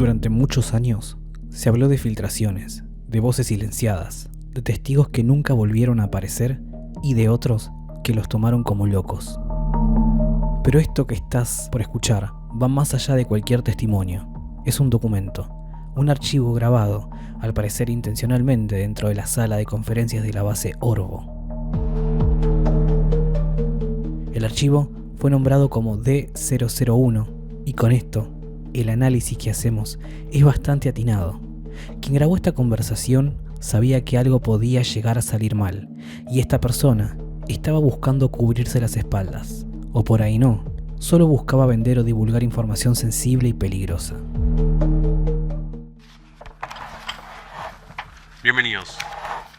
Durante muchos años se habló de filtraciones, de voces silenciadas, de testigos que nunca volvieron a aparecer y de otros que los tomaron como locos. Pero esto que estás por escuchar va más allá de cualquier testimonio. Es un documento, un archivo grabado, al parecer intencionalmente, dentro de la sala de conferencias de la base Orbo. El archivo fue nombrado como D001 y con esto, el análisis que hacemos es bastante atinado. Quien grabó esta conversación sabía que algo podía llegar a salir mal y esta persona estaba buscando cubrirse las espaldas. O por ahí no, solo buscaba vender o divulgar información sensible y peligrosa. Bienvenidos.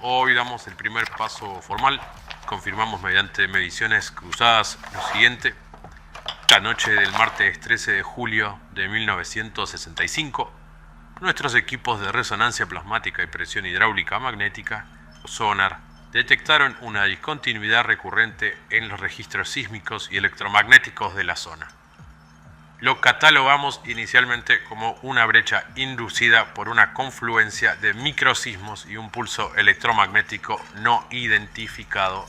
Hoy damos el primer paso formal. Confirmamos mediante mediciones cruzadas lo siguiente. La noche del martes 13 de julio de 1965, nuestros equipos de resonancia plasmática y presión hidráulica magnética, sonar, detectaron una discontinuidad recurrente en los registros sísmicos y electromagnéticos de la zona. Lo catalogamos inicialmente como una brecha inducida por una confluencia de microsismos y un pulso electromagnético no identificado.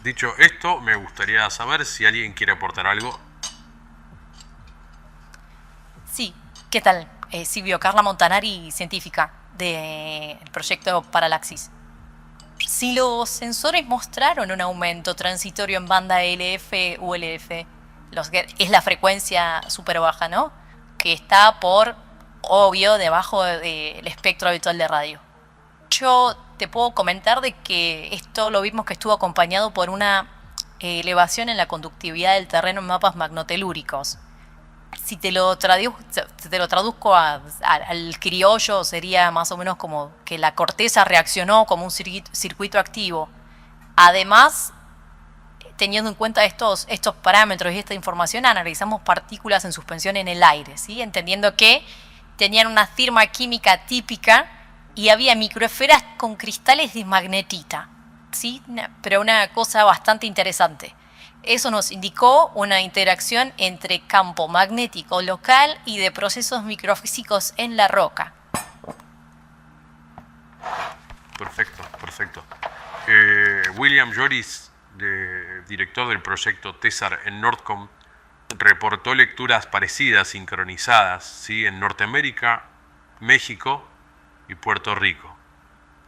Dicho esto, me gustaría saber si alguien quiere aportar algo. Sí, ¿qué tal? Silvio, Carla Montanari, científica del proyecto Paralaxis. Si los sensores mostraron un aumento transitorio en banda LF u LF, es la frecuencia súper baja, ¿no? Que está por, obvio, debajo del espectro habitual de radio. Yo te puedo comentar de que esto lo vimos que estuvo acompañado por una elevación en la conductividad del terreno en mapas magnotelúricos. Si te lo traduzco al criollo, sería más o menos como que la corteza reaccionó como un circuito activo. Además, teniendo en cuenta estos parámetros y esta información, analizamos partículas en suspensión en el aire, ¿sí? Entendiendo que tenían una firma química típica y había microesferas con cristales de magnetita, ¿sí? Pero una cosa bastante interesante. Eso nos indicó una interacción entre campo magnético local y de procesos microfísicos en la roca. Perfecto. William Joris, director del proyecto TESAR en Nordcom, reportó lecturas parecidas, sincronizadas, ¿sí? En Norteamérica, México y Puerto Rico.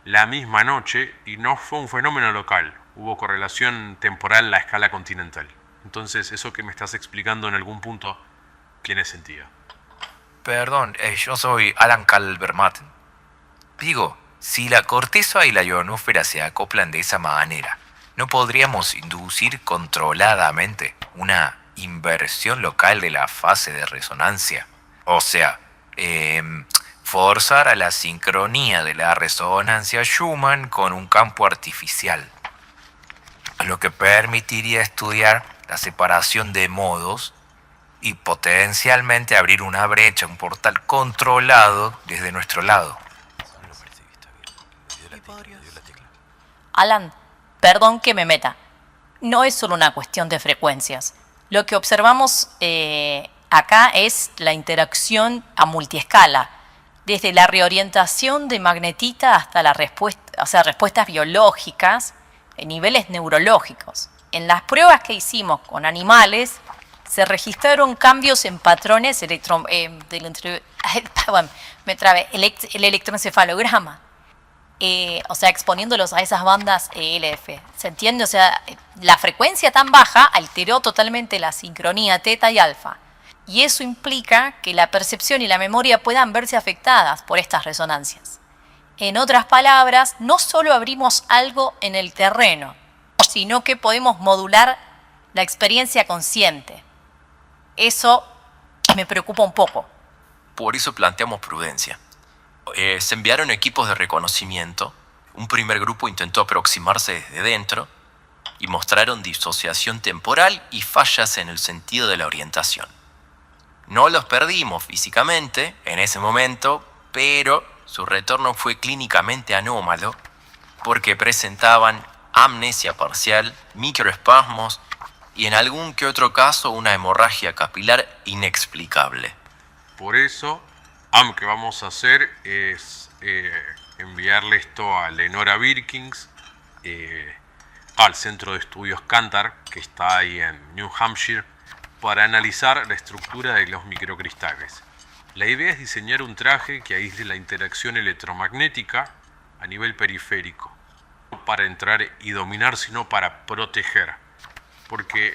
La misma noche, y no fue un fenómeno local, hubo correlación temporal a la escala continental. Entonces, eso que me estás explicando en algún punto tiene sentido. Perdón, yo soy Alan Calvermatten. Digo, si la corteza y la ionosfera se acoplan de esa manera, ¿no podríamos inducir controladamente una inversión local de la fase de resonancia? O sea, forzar a la sincronía de la resonancia Schumann con un campo artificial, lo que permitiría estudiar la separación de modos y potencialmente abrir una brecha, un portal controlado desde nuestro lado. Alan, perdón que me meta. No es solo una cuestión de frecuencias. Lo que observamos acá es la interacción a multiescala, desde la reorientación de magnetita hasta la respuestas biológicas en niveles neurológicos. En las pruebas que hicimos con animales se registraron cambios en patrones el electroencefalograma. Exponiéndolos a esas bandas ELF. ¿Se entiende? O sea, la frecuencia tan baja alteró totalmente la sincronía teta y alfa. Y eso implica que la percepción y la memoria puedan verse afectadas por estas resonancias. En otras palabras, no solo abrimos algo en el terreno, sino que podemos modular la experiencia consciente. Eso me preocupa un poco. Por eso planteamos prudencia. Se enviaron equipos de reconocimiento. Un primer grupo intentó aproximarse desde dentro y mostraron disociación temporal y fallas en el sentido de la orientación. No los perdimos físicamente en ese momento, pero su retorno fue clínicamente anómalo porque presentaban amnesia parcial, microespasmos y en algún que otro caso una hemorragia capilar inexplicable. Por eso, lo que vamos a hacer es enviarle esto a Lenora Birkins, al Centro de Estudios Cantar, que está ahí en New Hampshire, para analizar la estructura de los microcristales. La idea es diseñar un traje que aísle la interacción electromagnética a nivel periférico, no para entrar y dominar, sino para proteger, porque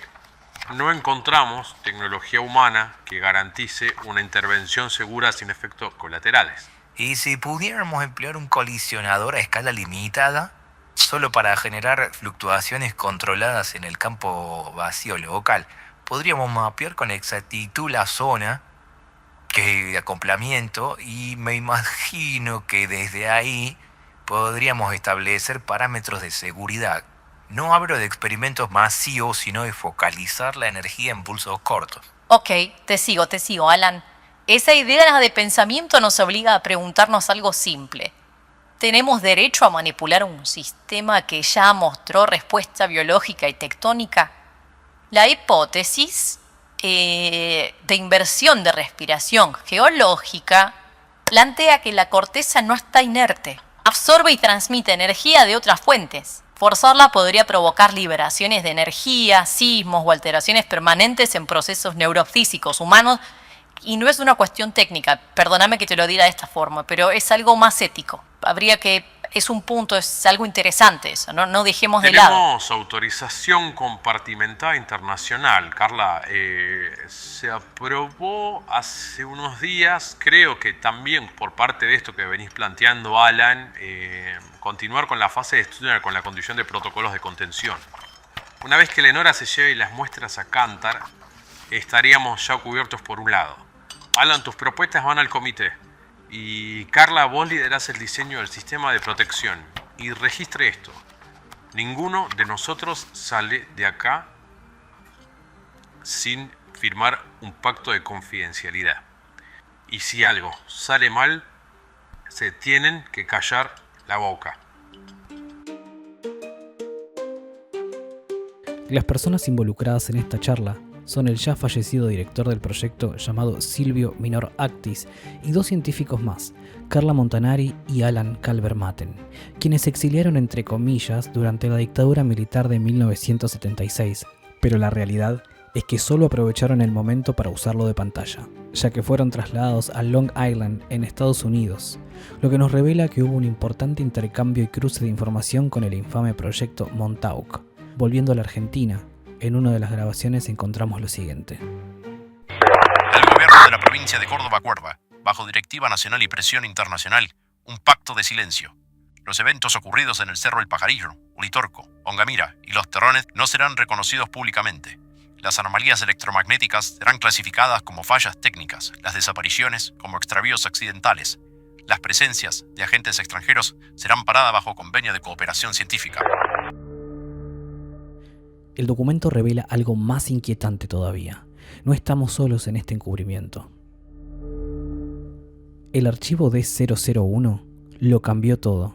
no encontramos tecnología humana que garantice una intervención segura sin efectos colaterales. ¿Y si pudiéramos emplear un colisionador a escala limitada, solo para generar fluctuaciones controladas en el campo vacío local, podríamos mapear con exactitud la zona de acoplamiento y me imagino que desde ahí podríamos establecer parámetros de seguridad? No hablo de experimentos masivos, sino de focalizar la energía en pulsos cortos. Ok, te sigo, Alan. Esa idea de pensamiento nos obliga a preguntarnos algo simple. ¿Tenemos derecho a manipular un sistema que ya mostró respuesta biológica y tectónica? La hipótesis de inversión de respiración geológica plantea que la corteza no está inerte. Absorbe y transmite energía de otras fuentes. Forzarla podría provocar liberaciones de energía, sismos o alteraciones permanentes en procesos neurofísicos humanos. Y no es una cuestión técnica, perdóname que te lo diga de esta forma, pero es algo más ético. Es algo interesante eso, no dejemos de lado. Tenemos autorización compartimentada internacional, Carla. Se aprobó hace unos días, creo que también por parte de esto que venís planteando, Alan, continuar con la fase de estudio con la condición de protocolos de contención. Una vez que Lenora se lleve las muestras a Cantar, estaríamos ya cubiertos por un lado. Alan, tus propuestas van al comité. Y Carla, vos liderás el diseño del sistema de protección. Y registre esto. Ninguno de nosotros sale de acá sin firmar un pacto de confidencialidad. Y si algo sale mal, se tienen que callar la boca. Las personas involucradas en esta charla son el ya fallecido director del proyecto llamado Silvio Minor Actis y dos científicos más, Carla Montanari y Alan Kalvermatten, quienes se exiliaron entre comillas durante la dictadura militar de 1976, pero la realidad es que solo aprovecharon el momento para usarlo de pantalla, ya que fueron trasladados a Long Island en Estados Unidos, lo que nos revela que hubo un importante intercambio y cruce de información con el infame proyecto Montauk. Volviendo a la Argentina, en una de las grabaciones encontramos lo siguiente. El gobierno de la provincia de Córdoba acuerda, bajo directiva nacional y presión internacional, un pacto de silencio. Los eventos ocurridos en el Cerro El Pajarillo, Uritorco, Ongamira y Los Terrones no serán reconocidos públicamente. Las anomalías electromagnéticas serán clasificadas como fallas técnicas, las desapariciones como extravíos accidentales. Las presencias de agentes extranjeros serán paradas bajo convenio de cooperación científica. El documento revela algo más inquietante todavía. No estamos solos en este encubrimiento. El archivo D001 lo cambió todo,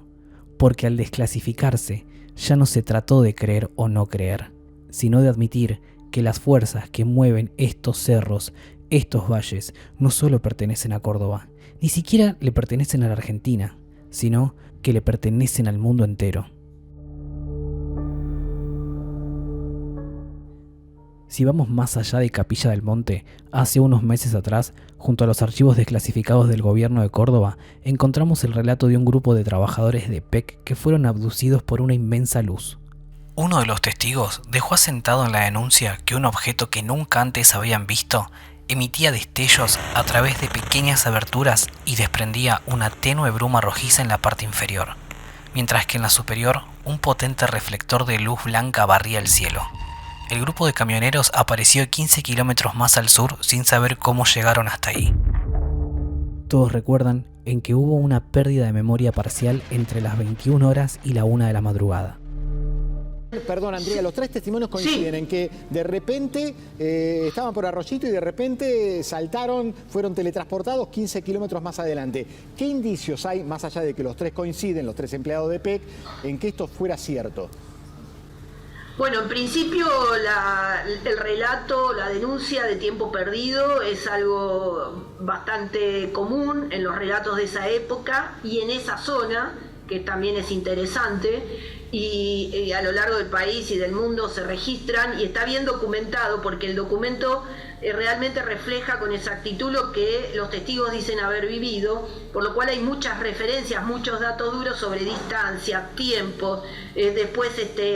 porque al desclasificarse ya no se trató de creer o no creer, sino de admitir que las fuerzas que mueven estos cerros, estos valles, no solo pertenecen a Córdoba, ni siquiera le pertenecen a la Argentina, sino que le pertenecen al mundo entero. Si vamos más allá de Capilla del Monte, hace unos meses atrás, junto a los archivos desclasificados del gobierno de Córdoba, encontramos el relato de un grupo de trabajadores de PEC que fueron abducidos por una inmensa luz. Uno de los testigos dejó asentado en la denuncia que un objeto que nunca antes habían visto emitía destellos a través de pequeñas aberturas y desprendía una tenue bruma rojiza en la parte inferior, mientras que en la superior un potente reflector de luz blanca barría el cielo. El grupo de camioneros apareció 15 kilómetros más al sur sin saber cómo llegaron hasta ahí. Todos recuerdan en que hubo una pérdida de memoria parcial entre las 21 horas y la 1 de la madrugada. Perdón, Andrea, los tres testimonios coinciden en que de repente estaban por Arroyito y de repente saltaron, fueron teletransportados 15 kilómetros más adelante. ¿Qué indicios hay, más allá de que los tres coinciden, los tres empleados de PEC, en que esto fuera cierto? Bueno, en principio el relato, la denuncia de tiempo perdido es algo bastante común en los relatos de esa época y en esa zona, que también es interesante, y a lo largo del país y del mundo se registran y está bien documentado porque el documento realmente refleja con exactitud lo que los testigos dicen haber vivido, por lo cual hay muchas referencias, muchos datos duros sobre distancia, tiempos. Después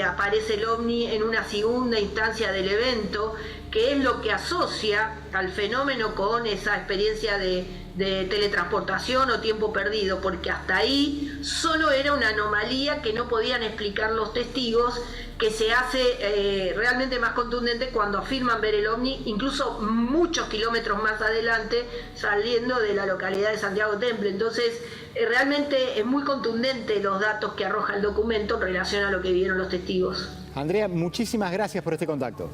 aparece el ovni en una segunda instancia del evento, que es lo que asocia al fenómeno con esa experiencia de teletransportación o tiempo perdido, porque hasta ahí solo era una anomalía que no podían explicar los testigos, que se hace realmente más contundente cuando afirman ver el ovni, incluso muchos kilómetros más adelante, saliendo de la localidad de Santiago Temple. Entonces, realmente es muy contundente los datos que arroja el documento en relación a lo que vieron los testigos. Andrea, muchísimas gracias por este contacto.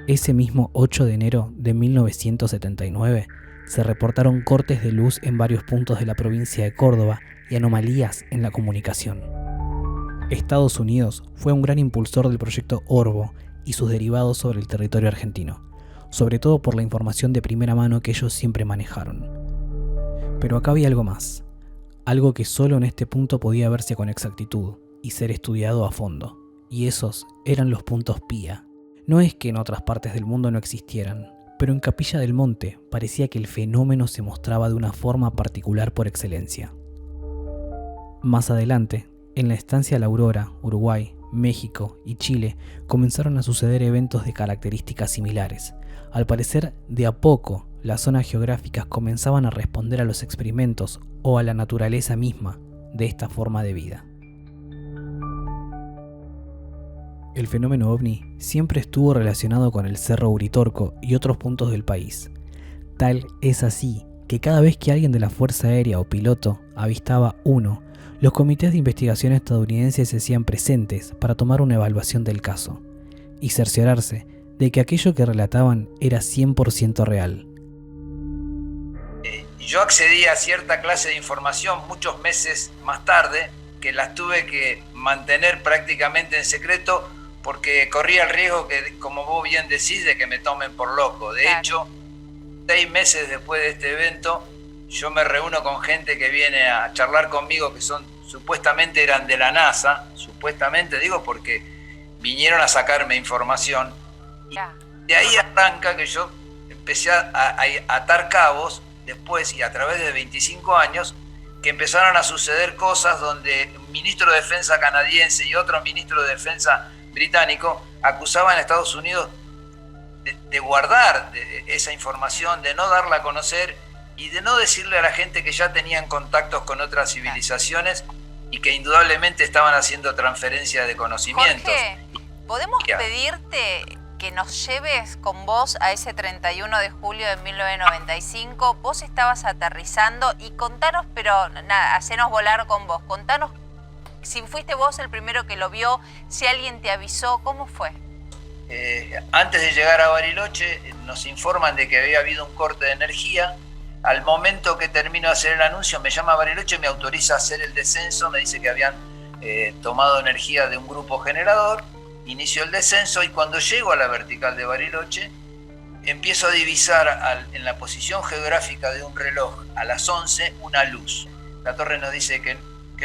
Ese mismo 8 de enero de 1979 se reportaron cortes de luz en varios puntos de la provincia de Córdoba y anomalías en la comunicación. Estados Unidos fue un gran impulsor del proyecto Orbo y sus derivados sobre el territorio argentino, sobre todo por la información de primera mano que ellos siempre manejaron. Pero acá había algo más, algo que solo en este punto podía verse con exactitud y ser estudiado a fondo, y esos eran los puntos PIA. No es que en otras partes del mundo no existieran, pero en Capilla del Monte parecía que el fenómeno se mostraba de una forma particular por excelencia. Más adelante, en la estancia La Aurora, Uruguay, México y Chile comenzaron a suceder eventos de características similares. Al parecer, de a poco, las zonas geográficas comenzaban a responder a los experimentos o a la naturaleza misma de esta forma de vida. El fenómeno ovni siempre estuvo relacionado con el Cerro Uritorco y otros puntos del país. Tal es así que cada vez que alguien de la Fuerza Aérea o piloto avistaba uno, los comités de investigación estadounidenses se hacían presentes para tomar una evaluación del caso y cerciorarse de que aquello que relataban era 100% real. Yo accedí a cierta clase de información muchos meses más tarde, que las tuve que mantener prácticamente en secreto porque corría el riesgo que, como vos bien decís, de que me tomen por loco. De hecho, 6 meses después de este evento, yo me reúno con gente que viene a charlar conmigo, que supuestamente eran de la NASA, supuestamente digo porque vinieron a sacarme información. Y de ahí arranca que yo empecé a atar cabos después y a través de 25 años, que empezaron a suceder cosas donde un ministro de Defensa canadiense y otro ministro de Defensa británico acusaban a Estados Unidos de guardar esa información, de no darla a conocer y de no decirle a la gente que ya tenían contactos con otras civilizaciones y que indudablemente estaban haciendo transferencia de conocimientos. Jorge, ¿podemos pedirte que nos lleves con vos a ese 31 de julio de 1995? Vos estabas aterrizando y contanos, pero nada, hacenos volar con vos. Contanos si fuiste vos el primero que lo vio, si alguien te avisó, ¿cómo fue? Antes de llegar a Bariloche nos informan de que había habido un corte de energía. Al momento que termino de hacer el anuncio me llama Bariloche, me autoriza a hacer el descenso, me dice que habían tomado energía de un grupo generador, inicio el descenso y cuando llego a la vertical de Bariloche empiezo a divisar en la posición geográfica de un reloj a las 11 una luz. La torre nos dice que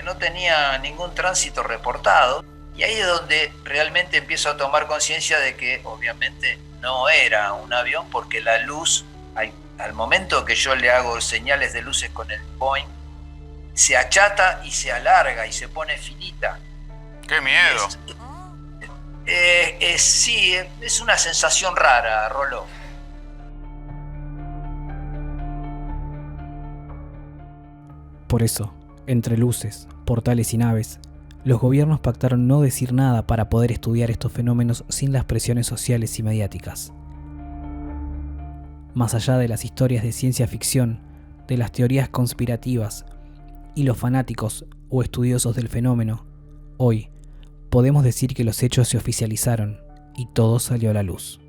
no tenía ningún tránsito reportado y ahí es donde realmente empiezo a tomar conciencia de que obviamente no era un avión porque la luz, al momento que yo le hago señales de luces con el Boeing, se achata y se alarga y se pone finita. ¡Qué miedo! Sí, es una sensación rara, Rolo. Por eso, entre luces, portales y naves, los gobiernos pactaron no decir nada para poder estudiar estos fenómenos sin las presiones sociales y mediáticas. Más allá de las historias de ciencia ficción, de las teorías conspirativas y los fanáticos o estudiosos del fenómeno, hoy podemos decir que los hechos se oficializaron y todo salió a la luz.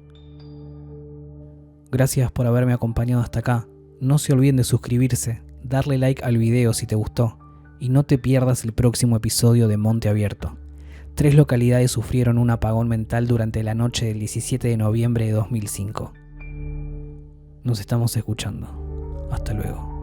Gracias por haberme acompañado hasta acá. No se olviden de suscribirse, darle like al video si te gustó y no te pierdas el próximo episodio de Monte Abierto. 3 localidades sufrieron un apagón mental durante la noche del 17 de noviembre de 2005. Nos estamos escuchando. Hasta luego.